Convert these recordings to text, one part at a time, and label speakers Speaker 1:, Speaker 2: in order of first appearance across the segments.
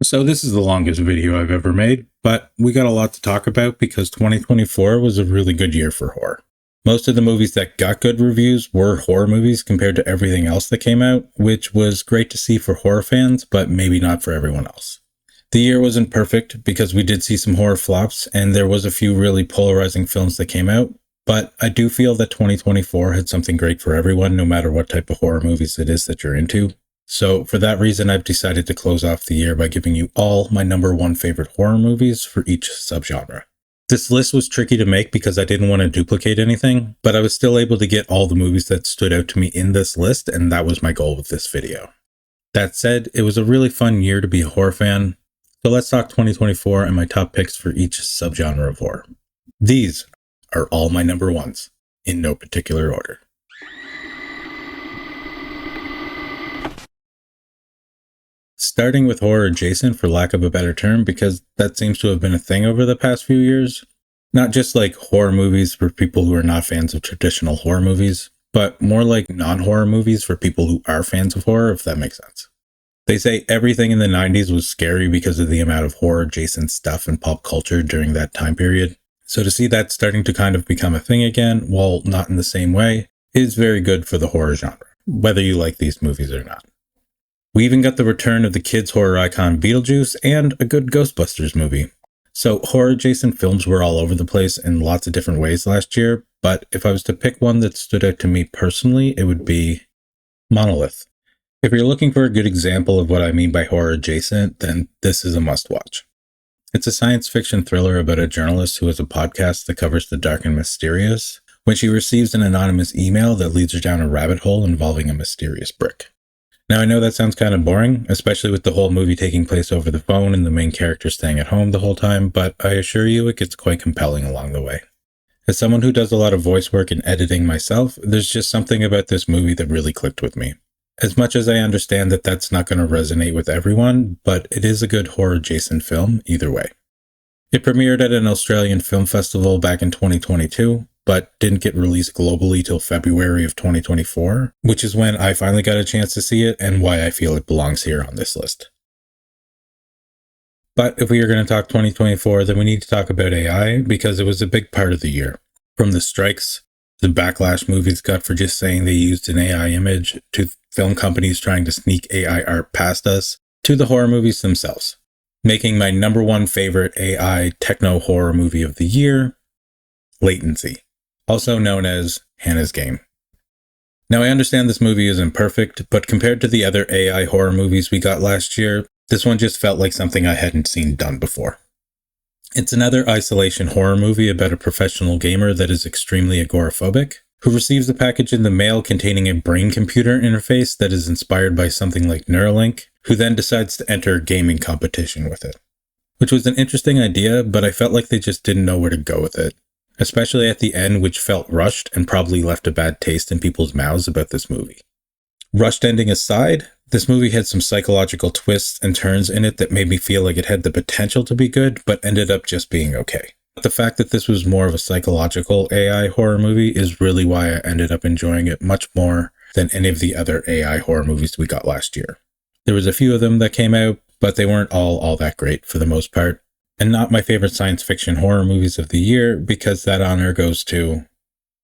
Speaker 1: So this is the longest video I've ever made, but we got a lot to talk about because 2024 was a really good year for horror. Most of the movies that got good reviews were horror movies compared to everything else that came out, which was great to see for horror fans, but maybe not for everyone else. The year wasn't perfect because we did see some horror flops and there was a few really polarizing films that came out, but I do feel that 2024 had something great for everyone, no matter what type of horror movies it is that you're into. So for that reason, I've decided to close off the year by giving you all my number one favorite horror movies for each subgenre. This list was tricky to make because I didn't want to duplicate anything, but I was still able to get all the movies that stood out to me in this list, and that was my goal with this video. That said, it was a really fun year to be a horror fan, so let's talk 2024 and my top picks for each subgenre of horror. These are all my number ones, in no particular order. Starting with horror adjacent, for lack of a better term, because that seems to have been a thing over the past few years. Not just like horror movies for people who are not fans of traditional horror movies, but more like non-horror movies for people who are fans of horror, if that makes sense. They say everything in the 90s was scary because of the amount of horror adjacent stuff in pop culture during that time period. So to see that starting to kind of become a thing again, while not in the same way, is very good for the horror genre, whether you like these movies or not. We even got the return of the kids' horror icon Beetlejuice and a good Ghostbusters movie. So horror-adjacent films were all over the place in lots of different ways last year, but if I was to pick one that stood out to me personally, it would be Monolith. If you're looking for a good example of what I mean by horror-adjacent, then this is a must-watch. It's a science fiction thriller about a journalist who has a podcast that covers the dark and mysterious, when she receives an anonymous email that leads her down a rabbit hole involving a mysterious brick. Now, I know that sounds kind of boring, especially with the whole movie taking place over the phone and the main character staying at home the whole time, but I assure you it gets quite compelling along the way. As someone who does a lot of voice work and editing myself, there's just something about this movie that really clicked with me. As much as I understand that that's not going to resonate with everyone, but it is a good horror-adjacent film either way. It premiered at an Australian film festival back in 2022, but didn't get released globally till February of 2024, which is when I finally got a chance to see it and why I feel it belongs here on this list. But if we are going to talk 2024, then we need to talk about AI because it was a big part of the year. From the strikes, the backlash movies got for just saying they used an AI image, to film companies trying to sneak AI art past us, to the horror movies themselves. Making my number one favorite AI techno horror movie of the year, Latency, also known as Hannah's Game. Now, I understand this movie isn't perfect, but compared to the other AI horror movies we got last year, this one just felt like something I hadn't seen done before. It's another isolation horror movie about a professional gamer that is extremely agoraphobic, who receives a package in the mail containing a brain-computer interface that is inspired by something like Neuralink, who then decides to enter a gaming competition with it. Which was an interesting idea, but I felt like they just didn't know where to go with it. Especially at the end, which felt rushed and probably left a bad taste in people's mouths about this movie. Rushed ending aside, this movie had some psychological twists and turns in it that made me feel like it had the potential to be good, but ended up just being okay. But the fact that this was more of a psychological AI horror movie is really why I ended up enjoying it much more than any of the other AI horror movies we got last year. There was a few of them that came out, but they weren't all that great for the most part. And not my favorite science fiction horror movies of the year, because that honor goes to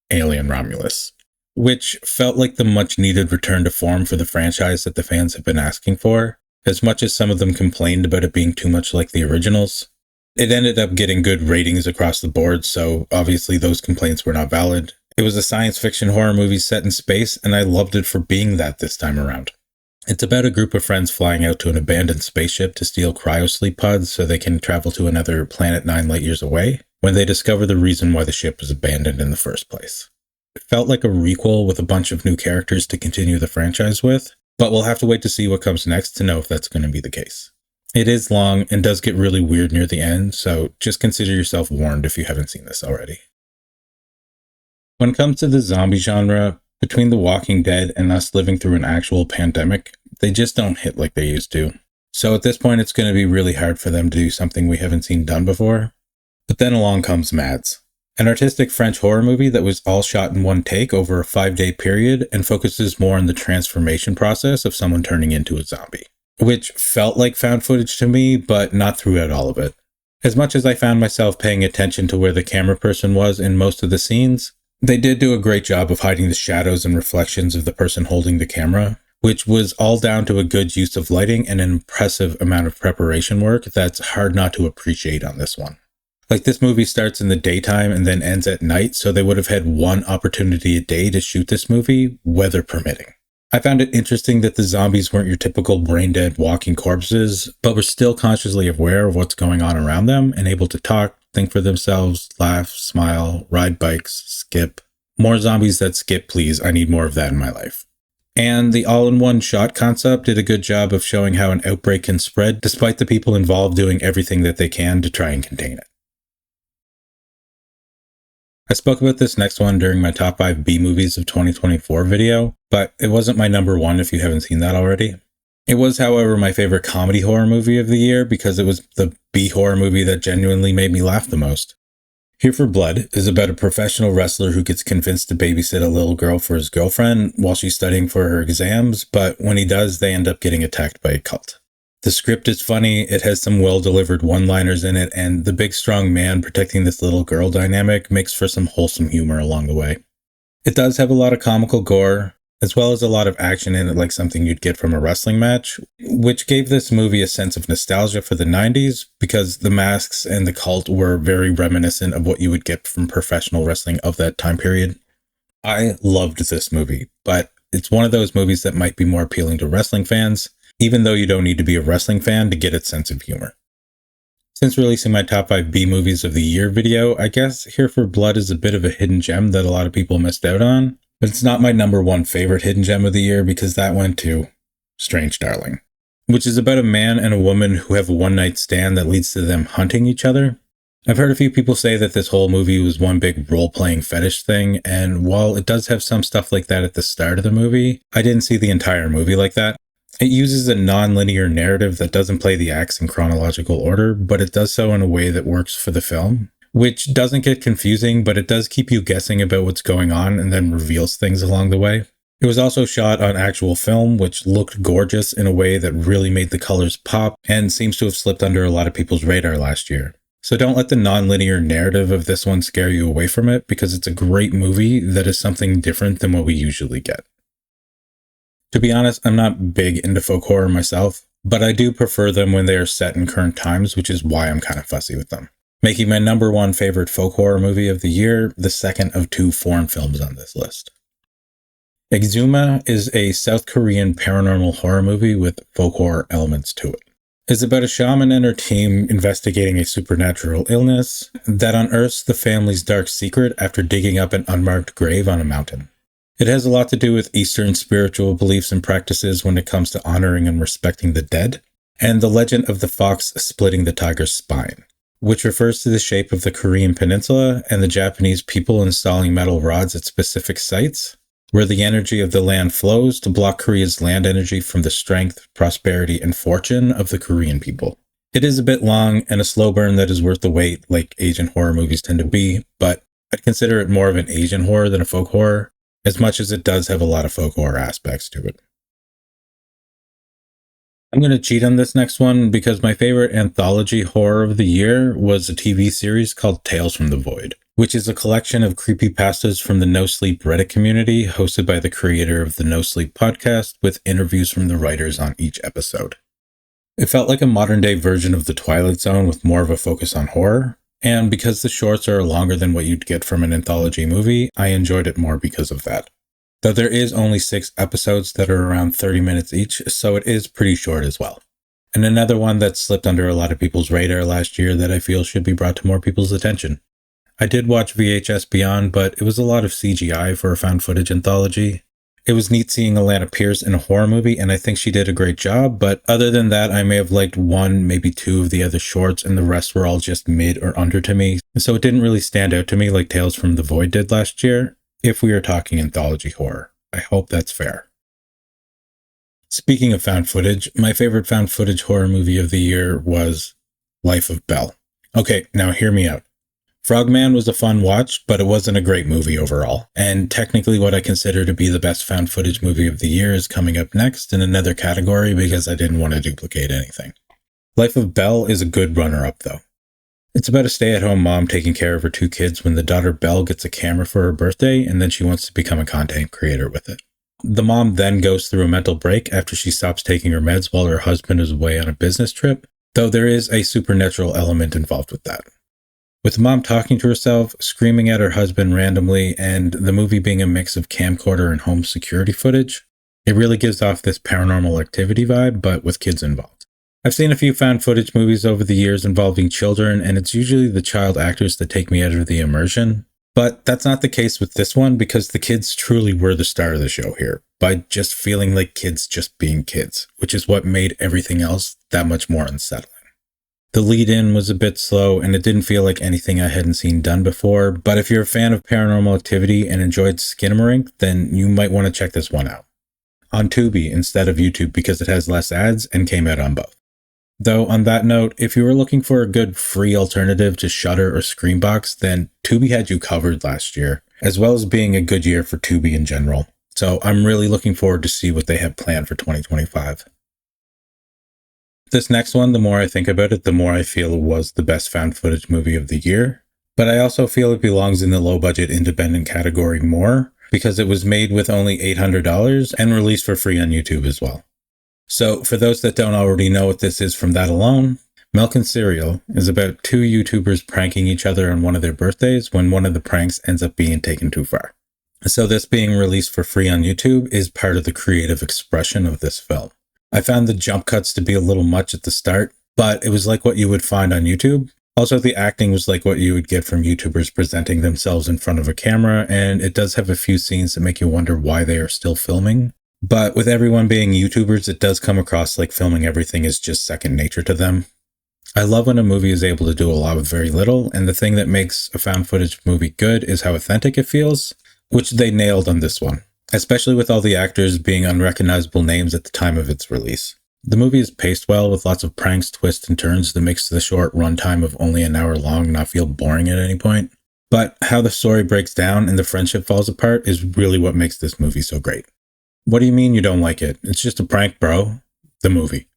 Speaker 1: Alien Romulus, which felt like the much needed return to form for the franchise that the fans have been asking for, as much as some of them complained about it being too much like the originals. It ended up getting good ratings across the board, so obviously those complaints were not valid. It was a science fiction horror movie set in space, and I loved it for being that this time around. It's about a group of friends flying out to an abandoned spaceship to steal cryosleep pods so they can travel to another planet 9 light years away, when they discover the reason why the ship was abandoned in the first place. It felt like a requel with a bunch of new characters to continue the franchise with, but we'll have to wait to see what comes next to know if that's going to be the case. It is long and does get really weird near the end, so just consider yourself warned if you haven't seen this already. When it comes to the zombie genre, between The Walking Dead and us living through an actual pandemic, they just don't hit like they used to. So at this point, it's going to be really hard for them to do something we haven't seen done before. But then along comes Mads, an artistic French horror movie that was all shot in one take over a 5-day period and focuses more on the transformation process of someone turning into a zombie. which felt like found footage to me, but not throughout all of it. As much as I found myself paying attention to where the camera person was in most of the scenes, they did do a great job of hiding the shadows and reflections of the person holding the camera, which was all down to a good use of lighting and an impressive amount of preparation work that's hard not to appreciate on this one. Like, this movie starts in the daytime and then ends at night, so they would have had one opportunity a day to shoot this movie, weather permitting. I found it interesting that the zombies weren't your typical brain-dead walking corpses, but were still consciously aware of what's going on around them and able to talk, think for themselves, laugh, smile, ride bikes, skip. More zombies that skip, please. I need more of that in my life. And the all-in-one shot concept did a good job of showing how an outbreak can spread, despite the people involved doing everything that they can to try and contain it. I spoke about this next one during my top 5 B movies of 2024 video, but it wasn't my number one if you haven't seen that already. It was, however, my favorite comedy horror movie of the year because it was the B horror movie that genuinely made me laugh the most. Here for Blood is about a professional wrestler who gets convinced to babysit a little girl for his girlfriend while she's studying for her exams, but when he does, they end up getting attacked by a cult. The script is funny, it has some well-delivered one-liners in it, and the big strong man protecting this little girl dynamic makes for some wholesome humor along the way. It does have a lot of comical gore, as well as a lot of action in it like something you'd get from a wrestling match, which gave this movie a sense of nostalgia for the 90s because the masks and the cult were very reminiscent of what you would get from professional wrestling of that time period. I loved this movie, but it's one of those movies that might be more appealing to wrestling fans, even though you don't need to be a wrestling fan to get its sense of humor. Since releasing my top 5 B movies of the year video, I guess Here for Blood is a bit of a hidden gem that a lot of people missed out on, but it's not my number one favorite hidden gem of the year because that went to Strange Darling, which is about a man and a woman who have a one-night stand that leads to them hunting each other. I've heard a few people say that this whole movie was one big role-playing fetish thing, and while it does have some stuff like that at the start of the movie, I didn't see the entire movie like that. It uses a non-linear narrative that doesn't play the acts in chronological order, but it does so in a way that works for the film, which doesn't get confusing, but it does keep you guessing about what's going on and then reveals things along the way. It was also shot on actual film, which looked gorgeous in a way that really made the colors pop and seems to have slipped under a lot of people's radar last year. So don't let the non-linear narrative of this one scare you away from it, because it's a great movie that is something different than what we usually get. To be honest, I'm not big into folk horror myself, but I do prefer them when they are set in current times, which is why I'm kind of fussy with them. Making my number one favorite folk horror movie of the year, the second of 2 foreign films on this list. Exuma is a South Korean paranormal horror movie with folk horror elements to it. It's about a shaman and her team investigating a supernatural illness that unearths the family's dark secret after digging up an unmarked grave on a mountain. It has a lot to do with Eastern spiritual beliefs and practices when it comes to honoring and respecting the dead, and the legend of the fox splitting the tiger's spine, which refers to the shape of the Korean peninsula and the Japanese people installing metal rods at specific sites, where the energy of the land flows to block Korea's land energy from the strength, prosperity, and fortune of the Korean people. It is a bit long and a slow burn that is worth the wait, like Asian horror movies tend to be, but I'd consider it more of an Asian horror than a folk horror, as much as it does have a lot of folk horror aspects to it. I'm going to cheat on this next one because my favorite anthology horror of the year was a TV series called Tales from the Void, which is a collection of creepypastas from the No Sleep Reddit community hosted by the creator of the No Sleep podcast with interviews from the writers on each episode. It felt like a modern-day version of The Twilight Zone with more of a focus on horror, and because the shorts are longer than what you'd get from an anthology movie, I enjoyed it more because of that. Though there is only 6 episodes that are around 30 minutes each, so it is pretty short as well. And another one that slipped under a lot of people's radar last year that I feel should be brought to more people's attention. I did watch VHS Beyond, but it was a lot of CGI for a found footage anthology. It was neat seeing Alana Pierce in a horror movie, and I think she did a great job, but other than that, I may have liked 1, maybe 2 of the other shorts, and the rest were all just mid or under to me, so it didn't really stand out to me like Tales from the Void did last year, if we are talking anthology horror. I hope that's fair. Speaking of found footage, my favorite found footage horror movie of the year was Life of Belle. Okay, now hear me out. Frogman was a fun watch, but it wasn't a great movie overall. And technically what I consider to be the best found footage movie of the year is coming up next in another category because I didn't want to duplicate anything. Life of Belle is a good runner-up though. It's about a stay-at-home mom taking care of her 2 kids when the daughter Belle gets a camera for her birthday and then she wants to become a content creator with it. The mom then goes through a mental break after she stops taking her meds while her husband is away on a business trip, though there is a supernatural element involved with that. With the mom talking to herself, screaming at her husband randomly, and the movie being a mix of camcorder and home security footage, it really gives off this Paranormal Activity vibe, but with kids involved. I've seen a few found footage movies over the years involving children, and it's usually the child actors that take me out of the immersion. But that's not the case with this one because the kids truly were the star of the show here, by just feeling like kids just being kids, which is what made everything else that much more unsettling. The lead-in was a bit slow, and it didn't feel like anything I hadn't seen done before, but if you're a fan of Paranormal Activity and enjoyed Skinamarink, then you might want to check this one out. On Tubi instead of YouTube because it has less ads and came out on both. Though, on that note, if you were looking for a good free alternative to Shudder or Screambox, then Tubi had you covered last year, as well as being a good year for Tubi in general. So I'm really looking forward to see what they have planned for 2025. This next one, the more I think about it, the more I feel it was the best found footage movie of the year. But I also feel it belongs in the low-budget independent category more, because it was made with only $800 and released for free on YouTube as well. So, for those that don't already know what this is from that alone, Milk and Cereal is about 2 YouTubers pranking each other on one of their birthdays when one of the pranks ends up being taken too far. So this being released for free on YouTube is part of the creative expression of this film. I found the jump cuts to be a little much at the start, but it was like what you would find on YouTube. Also, the acting was like what you would get from YouTubers presenting themselves in front of a camera, and it does have a few scenes that make you wonder why they are still filming. But with everyone being YouTubers, it does come across like filming everything is just second nature to them. I love when a movie is able to do a lot with very little, and the thing that makes a found footage movie good is how authentic it feels, which they nailed on this one, especially with all the actors being unrecognizable names at the time of its release. The movie is paced well with lots of pranks, twists, and turns that makes the short runtime of only an hour long not feel boring at any point. But how the story breaks down and the friendship falls apart is really what makes this movie so great. What do you mean you don't like it? It's just a prank, bro. The movie.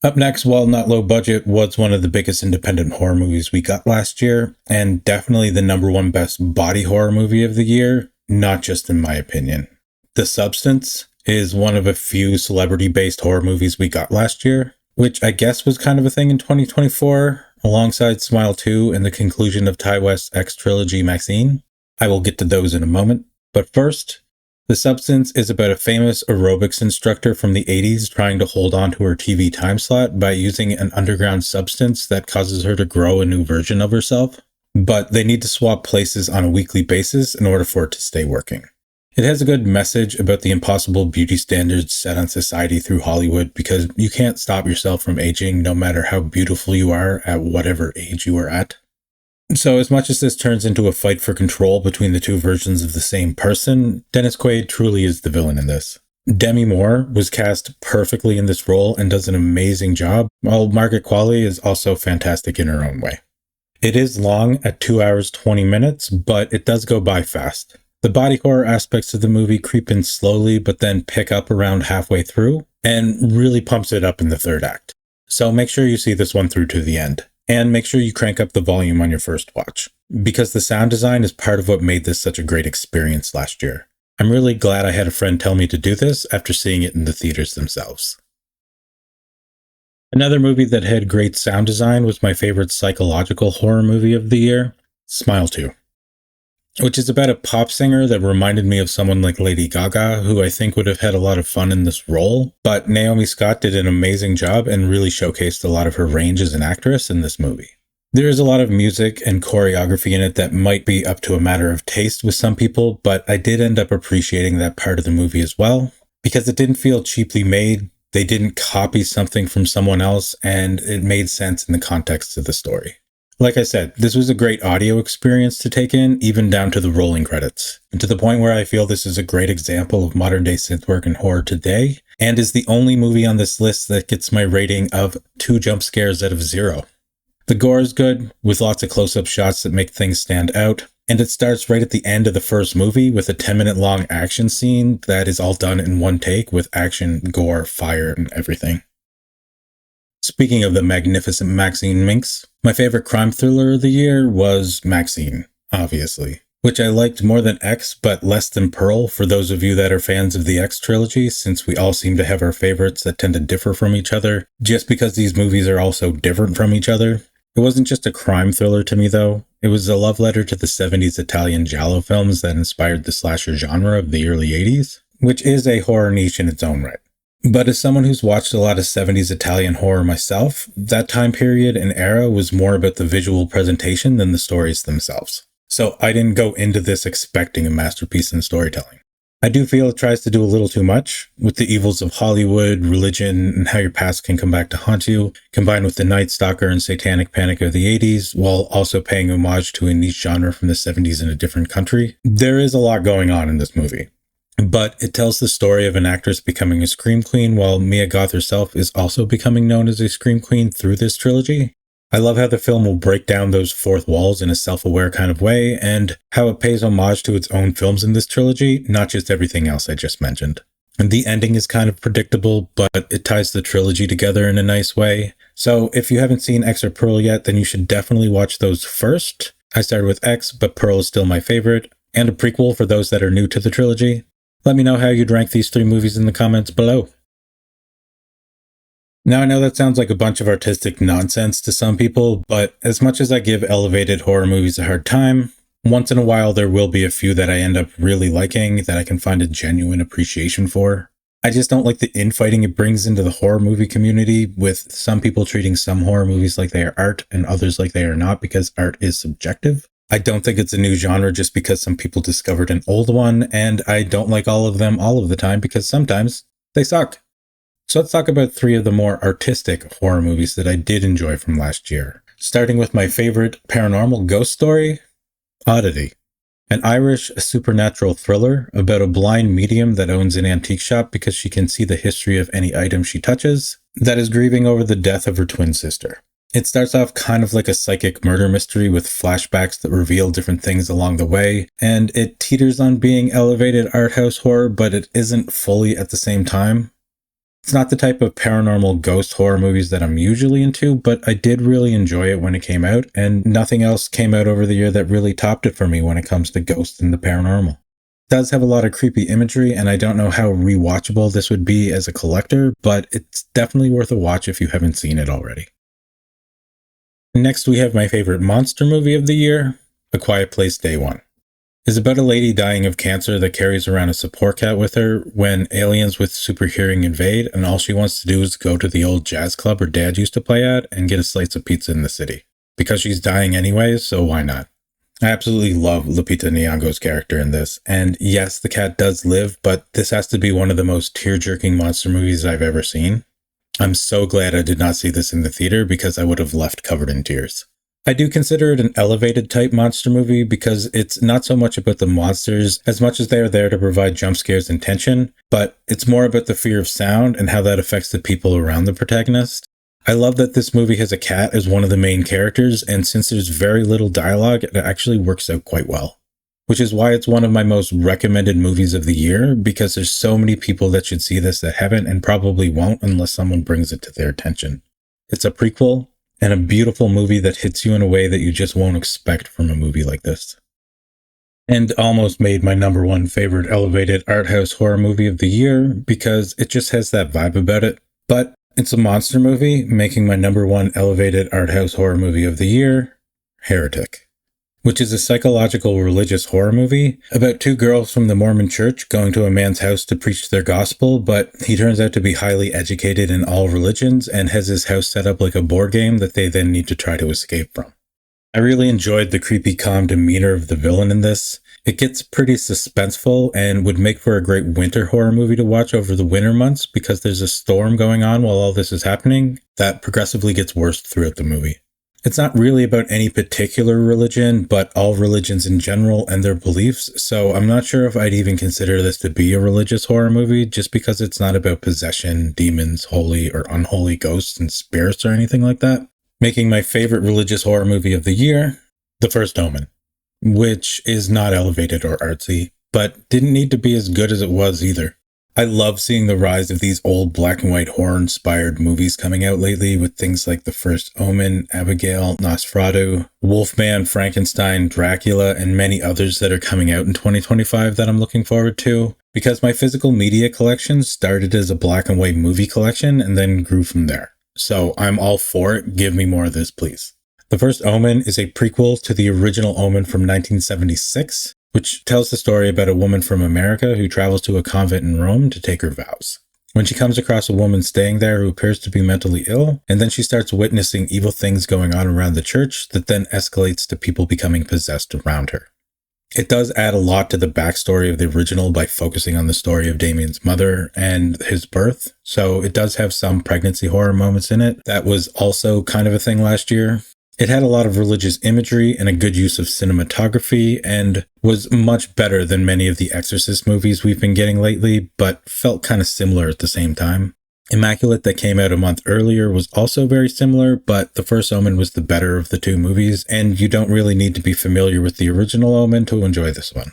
Speaker 1: Up next, while not low budget, was one of the biggest independent horror movies we got last year, and definitely the #1 best body horror movie of the year, not just in my opinion. The Substance is one of a few celebrity-based horror movies we got last year, which I guess was kind of a thing in 2024, alongside Smile 2 and the conclusion of Ty West's X trilogy Maxine. I will get to those in a moment, but first, The Substance is about a famous aerobics instructor from the 80s trying to hold on to her TV time slot by using an underground substance that causes her to grow a new version of herself, but they need to swap places on a weekly basis in order for it to stay working. It has a good message about the impossible beauty standards set on society through Hollywood because you can't stop yourself from aging no matter how beautiful you are at whatever age you are at. So as much as this turns into a fight for control between the two versions of the same person, Dennis Quaid truly is the villain in this. Demi Moore was cast perfectly in this role and does an amazing job, while Margaret Qualley is also fantastic in her own way. It is long at 2 hours 20 minutes, but it does go by fast. The body horror aspects of the movie creep in slowly, but then pick up around halfway through, and really pumps it up in the third act. So make sure you see this one through to the end. And make sure you crank up the volume on your first watch, because the sound design is part of what made this such a great experience last year. I'm really glad I had a friend tell me to do this after seeing it in the theaters themselves. Another movie that had great sound design was my favorite psychological horror movie of the year, Smile 2. Which is about a pop singer that reminded me of someone like Lady Gaga, who I think would have had a lot of fun in this role, but Naomi Scott did an amazing job and really showcased a lot of her range as an actress in this movie. There is a lot of music and choreography in it that might be up to a matter of taste with some people, but I did end up appreciating that part of the movie as well, because it didn't feel cheaply made, they didn't copy something from someone else, and it made sense in the context of the story. Like I said, this was a great audio experience to take in, even down to the rolling credits, and to the point where I feel this is a great example of modern-day synthwork and horror today, and is the only movie on this list that gets my rating of 2 jump scares out of 0. The gore is good, with lots of close-up shots that make things stand out, and it starts right at the end of the first movie with a 10-minute long action scene that is all done in one take with action, gore, fire, and everything. Speaking of the magnificent Maxine Minx, my favorite crime thriller of the year was Maxine, obviously, which I liked more than X but less than Pearl for those of you that are fans of the X trilogy, since we all seem to have our favorites that tend to differ from each other, just because these movies are all so different from each other. It wasn't just a crime thriller to me though, it was a love letter to the 70s Italian giallo films that inspired the slasher genre of the early 80s, which is a horror niche in its own right. But as someone who's watched a lot of 70s Italian horror myself, that time period and era was more about the visual presentation than the stories themselves. So I didn't go into this expecting a masterpiece in storytelling. I do feel it tries to do a little too much, with the evils of Hollywood, religion, and how your past can come back to haunt you, combined with the Night Stalker and satanic panic of the 80s, while also paying homage to a niche genre from the 70s in a different country. There is a lot going on in this movie. But it tells the story of an actress becoming a scream queen, while Mia Goth herself is also becoming known as a scream queen through this trilogy. I love how the film will break down those fourth walls in a self-aware kind of way, and how it pays homage to its own films in this trilogy, not just everything else I just mentioned. And the ending is kind of predictable, but it ties the trilogy together in a nice way. So if you haven't seen X or Pearl yet, then you should definitely watch those first. I started with X, but Pearl is still my favorite, and a prequel for those that are new to the trilogy. Let me know how you'd rank these 3 movies in the comments below. Now I know that sounds like a bunch of artistic nonsense to some people, but as much as I give elevated horror movies a hard time, once in a while there will be a few that I end up really liking that I can find a genuine appreciation for. I just don't like the infighting it brings into the horror movie community, with some people treating some horror movies like they are art and others like they are not, because art is subjective. I don't think it's a new genre just because some people discovered an old one, and I don't like all of them all of the time because sometimes they suck. So let's talk about 3 of the more artistic horror movies that I did enjoy from last year. Starting with my favorite paranormal ghost story, Oddity. An Irish supernatural thriller about a blind medium that owns an antique shop because she can see the history of any item she touches, that is grieving over the death of her twin sister. It starts off kind of like a psychic murder mystery with flashbacks that reveal different things along the way, and it teeters on being elevated art house horror, but it isn't fully at the same time. It's not the type of paranormal ghost horror movies that I'm usually into, but I did really enjoy it when it came out, and nothing else came out over the year that really topped it for me when it comes to ghosts and the paranormal. It does have a lot of creepy imagery, and I don't know how rewatchable this would be as a collector, but it's definitely worth a watch if you haven't seen it already. Next, we have my favorite monster movie of the year, A Quiet Place Day One. It's about a lady dying of cancer that carries around a support cat with her when aliens with super hearing invade, and all she wants to do is go to the old jazz club her dad used to play at and get a slice of pizza in the city. Because she's dying anyways, so why not? I absolutely love Lupita Nyong'o's character in this, and yes, the cat does live, but this has to be one of the most tear-jerking monster movies I've ever seen. I'm so glad I did not see this in the theater because I would have left covered in tears. I do consider it an elevated type monster movie because it's not so much about the monsters as much as they are there to provide jump scares and tension, but it's more about the fear of sound and how that affects the people around the protagonist. I love that this movie has a cat as one of the main characters, and since there's very little dialogue, it actually works out quite well. Which is why it's one of my most recommended movies of the year, because there's so many people that should see this that haven't and probably won't unless someone brings it to their attention. It's a prequel and a beautiful movie that hits you in a way that you just won't expect from a movie like this. And almost made my number 1 favorite elevated art house horror movie of the year because it just has that vibe about it. But it's a monster movie, making my number 1 elevated art house horror movie of the year, Heretic, which is a psychological religious horror movie about 2 girls from the Mormon church going to a man's house to preach their gospel, but he turns out to be highly educated in all religions and has his house set up like a board game that they then need to try to escape from. I really enjoyed the creepy, calm demeanor of the villain in this. It gets pretty suspenseful and would make for a great winter horror movie to watch over the winter months because there's a storm going on while all this is happening that progressively gets worse throughout the movie. It's not really about any particular religion, but all religions in general and their beliefs, so I'm not sure if I'd even consider this to be a religious horror movie just because it's not about possession, demons, holy or unholy ghosts and spirits or anything like that. making my favorite religious horror movie of the year, The First Omen, which is not elevated or artsy, but didn't need to be as good as it was either. I love seeing the rise of these old black and white horror-inspired movies coming out lately with things like The First Omen, Abigail, Nosferatu, Wolfman, Frankenstein, Dracula, and many others that are coming out in 2025 that I'm looking forward to, because my physical media collection started as a black and white movie collection and then grew from there. So I'm all for it. Give me more of this, please. The First Omen is a prequel to the original Omen from 1976, which tells the story about a woman from America who travels to a convent in Rome to take her vows. When she comes across a woman staying there who appears to be mentally ill, and then she starts witnessing evil things going on around the church that then escalates to people becoming possessed around her. It does add a lot to the backstory of the original by focusing on the story of Damien's mother and his birth, so it does have some pregnancy horror moments in it. That was also kind of a thing last year. It had a lot of religious imagery and a good use of cinematography and was much better than many of the Exorcist movies we've been getting lately, but felt kind of similar at the same time. Immaculate, that came out a month earlier, was also very similar, but The First Omen was the better of the two movies, and you don't really need to be familiar with the original Omen to enjoy this one.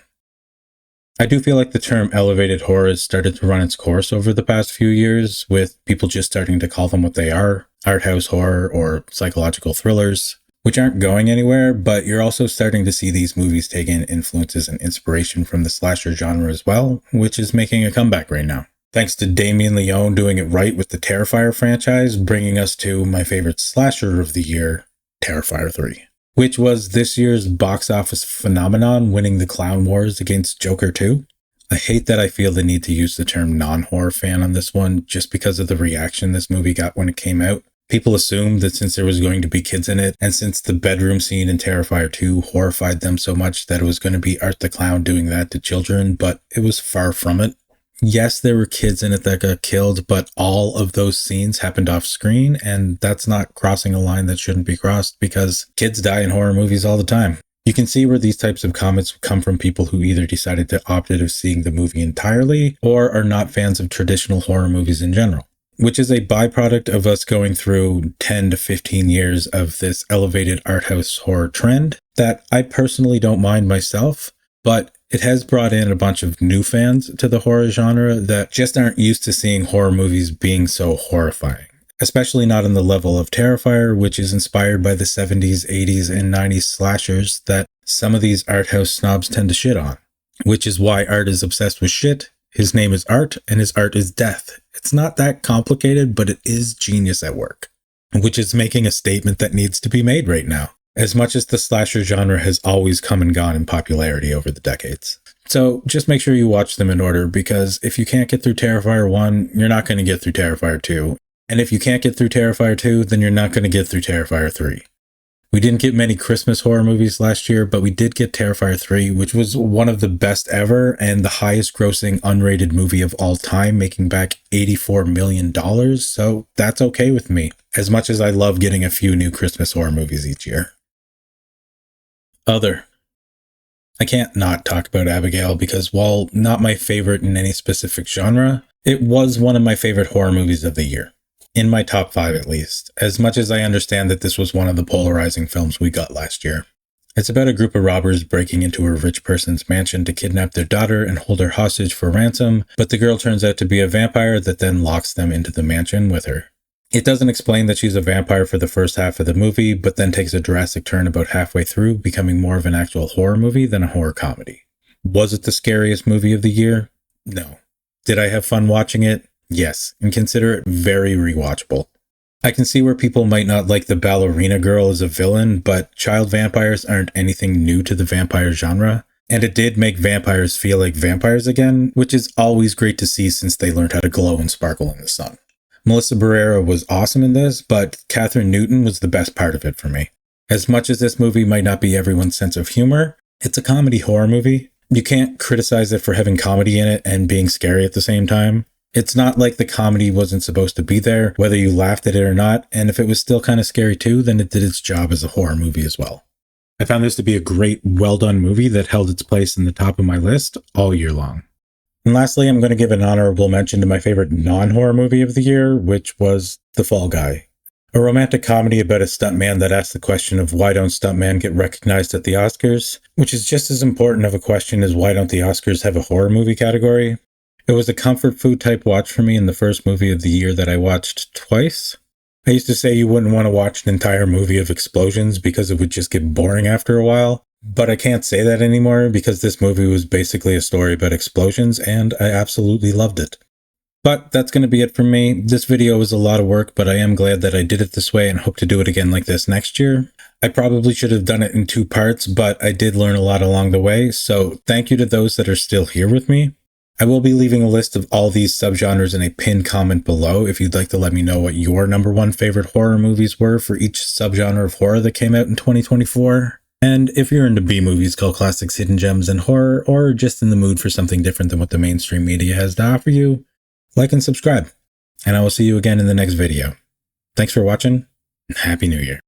Speaker 1: I do feel like the term elevated horror has started to run its course over the past few years, with people just starting to call them what they are, art house horror or psychological thrillers, which aren't going anywhere, but you're also starting to see these movies take in influences and inspiration from the slasher genre as well, which is making a comeback right now. Thanks to Damien Leone doing it right with the Terrifier franchise, bringing us to my favorite slasher of the year, Terrifier 3. Which was this year's box office phenomenon, winning the Clown Wars against Joker 2. I hate that I feel the need to use the term non-horror fan on this one just because of the reaction this movie got when it came out. People assumed that since there was going to be kids in it, and since the bedroom scene in Terrifier 2 horrified them so much that it was going to be Art the Clown doing that to children, but it was far from it. Yes, there were kids in it that got killed, but all of those scenes happened off screen, and that's not crossing a line that shouldn't be crossed because kids die in horror movies all the time. You can see where these types of comments come from people who either decided to opt out of seeing the movie entirely or are not fans of traditional horror movies in general, which is a byproduct of us going through 10 to 15 years of this elevated art house horror trend that I personally don't mind myself, but it has brought in a bunch of new fans to the horror genre that just aren't used to seeing horror movies being so horrifying, especially not on the level of Terrifier, which is inspired by the 70s, 80s, and 90s slashers that some of these art house snobs tend to shit on, which is why Art is obsessed with shit. His name is Art, and his art is death. It's not that complicated, but it is genius at work, which is making a statement that needs to be made right now, as much as the slasher genre has always come and gone in popularity over the decades. So just make sure you watch them in order, because if you can't get through Terrifier 1, you're not going to get through Terrifier 2. And if you can't get through Terrifier 2, then you're not going to get through Terrifier 3. We didn't get many Christmas horror movies last year, but we did get Terrifier 3, which was one of the best ever and the highest grossing unrated movie of all time, making back $84 million. So that's okay with me, as much as I love getting a few new Christmas horror movies each year. Other. I can't not talk about Abigail because while not my favorite in any specific genre, it was one of my favorite horror movies of the year. In my top 5 at least, as much as I understand that this was one of the polarizing films we got last year. It's about a group of robbers breaking into a rich person's mansion to kidnap their daughter and hold her hostage for ransom, but the girl turns out to be a vampire that then locks them into the mansion with her. It doesn't explain that she's a vampire for the first half of the movie, but then takes a drastic turn about halfway through, becoming more of an actual horror movie than a horror comedy. Was it the scariest movie of the year? No. Did I have fun watching it? Yes, and consider it very rewatchable. I can see where people might not like the ballerina girl as a villain, but child vampires aren't anything new to the vampire genre, and it did make vampires feel like vampires again, which is always great to see since they learned how to glow and sparkle in the sun. Melissa Barrera was awesome in this, but Catherine Newton was the best part of it for me. As much as this movie might not be everyone's sense of humor, it's a comedy horror movie. You can't criticize it for having comedy in it and being scary at the same time. It's not like the comedy wasn't supposed to be there, whether you laughed at it or not, and if it was still kind of scary too, then it did its job as a horror movie as well. I found this to be a great, well-done movie that held its place in the top of my list all year long. And lastly, I'm going to give an honorable mention to my favorite non-horror movie of the year, which was The Fall Guy, A romantic comedy about a stuntman that asks the question of why don't stuntmen get recognized at the Oscars, which is just as important of a question as why don't the Oscars have a horror movie category. It was a comfort food type watch for me in the first movie of the year that I watched twice. I used to say you wouldn't want to watch an entire movie of explosions because it would just get boring after a while, but I can't say that anymore because this movie was basically a story about explosions and I absolutely loved it. But that's going to be it for me. This video was a lot of work, but I am glad that I did it this way and hope to do it again like this next year. I probably should have done it in 2 parts, but I did learn a lot along the way, so thank you to those that are still here with me. I will be leaving a list of all these subgenres in a pinned comment below if you'd like to let me know what your #1 favorite horror movies were for each subgenre of horror that came out in 2024. And if you're into B movies, cult classics, hidden gems, and horror, or just in the mood for something different than what the mainstream media has to offer you, like and subscribe, and I will see you again in the next video. Thanks for watching, and Happy New Year.